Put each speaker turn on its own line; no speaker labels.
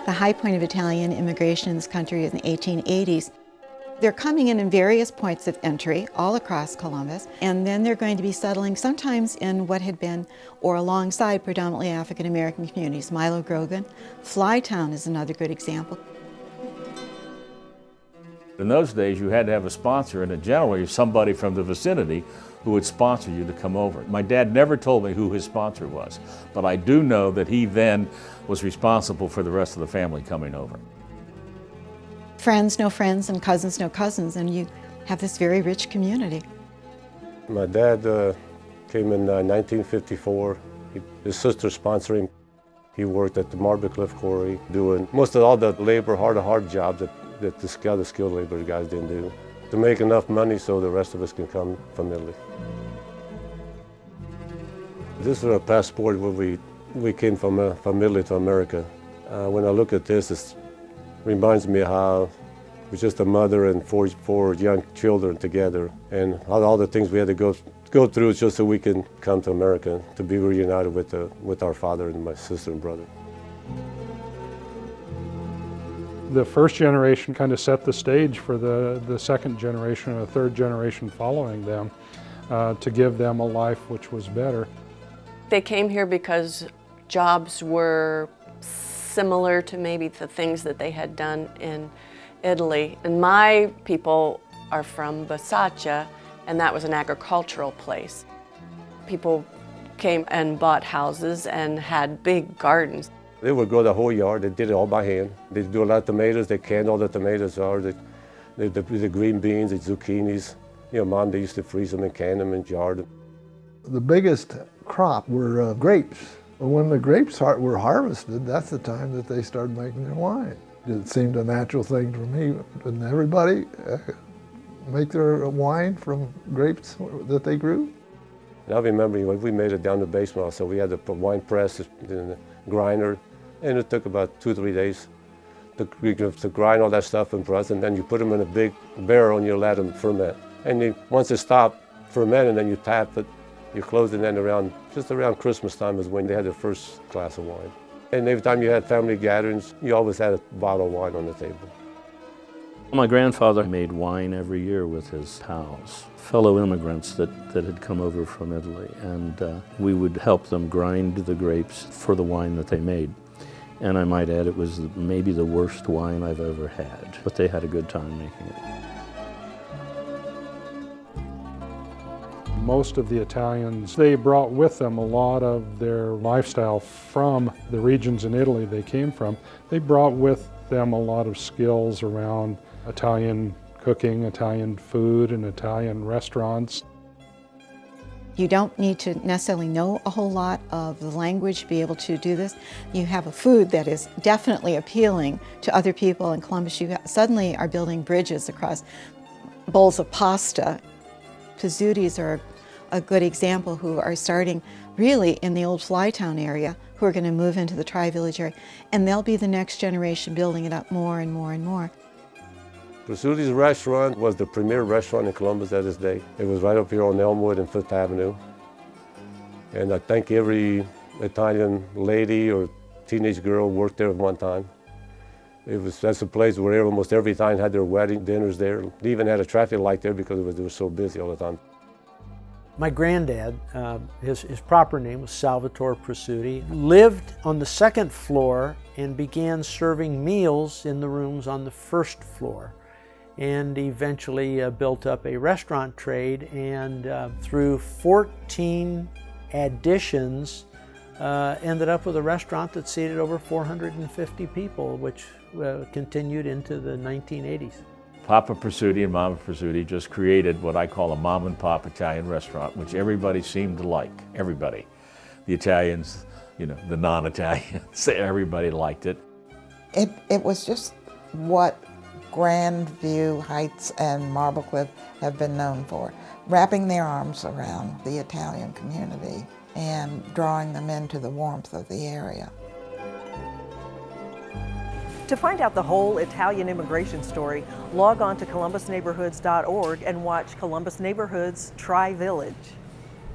the high point of Italian immigration in this country in the 1880s. They're coming in various points of entry all across Columbus, and then they're going to be settling sometimes in what had been or alongside predominantly African American communities. Milo Grogan, Flytown is another good example.
In those days, you had to have a sponsor, and generally somebody from the vicinity who would sponsor you to come over. My dad never told me who his sponsor was, but I do know that he then was responsible for the rest of the family coming over.
Friends know friends and cousins know cousins, and you have this very rich community.
My dad came in 1954. His sister sponsored him. He worked at the Marble Cliff Quarry doing most of all the labor, hard jobs that the other skilled labor guys didn't do, to make enough money so the rest of us can come from Italy. This is our passport where we came from Italy to America. When I look at this, it reminds me how it was just a mother and four young children together, and how all the things we had to go through just so we can come to America, to be reunited with our father and my sister and brother.
The first generation kind of set the stage for the second generation and the third generation following them to give them a life which was better.
They came here because jobs were similar to maybe the things that they had done in Italy. And my people are from Bisaccia, and that was an agricultural place. People came and bought houses and had big gardens.
They would grow the whole yard. They did it all by hand. They do a lot of tomatoes. They canned all the tomatoes, the green beans, the zucchinis. You know, Mom, they used to freeze them and can them and jar them.
The biggest crop were grapes. When the grapes were harvested, that's the time that they started making their wine. It seemed a natural thing for me. Didn't everybody make their wine from grapes that they grew?
And I remember we made it down the basement, so we had the wine press and the grinder, and it took about 2-3 days to grind all that stuff and press, and then you put them in a big barrel and you let them ferment. And once it stopped fermenting, then you tap it, you close it, and then just around Christmas time is when they had their first glass of wine. And every time you had family gatherings, you always had a bottle of wine on the table.
My grandfather made wine every year with his pals, fellow immigrants that had come over from Italy, and we would help them grind the grapes for the wine that they made. And I might add, it was maybe the worst wine I've ever had, but they had a good time making it.
Most of the Italians, they brought with them a lot of their lifestyle from the regions in Italy they came from. They brought with them a lot of skills around Italian cooking, Italian food, and Italian restaurants.
You don't need to necessarily know a whole lot of the language to be able to do this. You have a food that is definitely appealing to other people in Columbus. You suddenly are building bridges across bowls of pasta. Pizzutis are a good example, who are starting really in the old Flytown area, who are going to move into the Tri-Village area, and they'll be the next generation building it up more and more and more.
Pizzuti's restaurant was the premier restaurant in Columbus at this day. It was right up here on Elmwood and Fifth Avenue. And I think every Italian lady or teenage girl worked there at one time. That's a place where almost every Italian had their wedding dinners there. They even had a traffic light there because they were so busy all the time.
My granddad, his proper name was Salvatore Pizzuti, lived on the second floor and began serving meals in the rooms on the first floor, and eventually built up a restaurant trade, and through 14 additions ended up with a restaurant that seated over 450 people, which continued into the 1980s.
Papa Pizzuti and Mama Pizzuti just created what I call a mom and pop Italian restaurant, which everybody seemed to like, everybody. The Italians, the non-Italians, everybody liked it.
It was just what Grandview Heights and Marble Cliff have been known for, wrapping their arms around the Italian community and drawing them into the warmth of the area.
To find out the whole Italian immigration story, log on to columbusneighborhoods.org and watch Columbus Neighborhoods Tri-Village.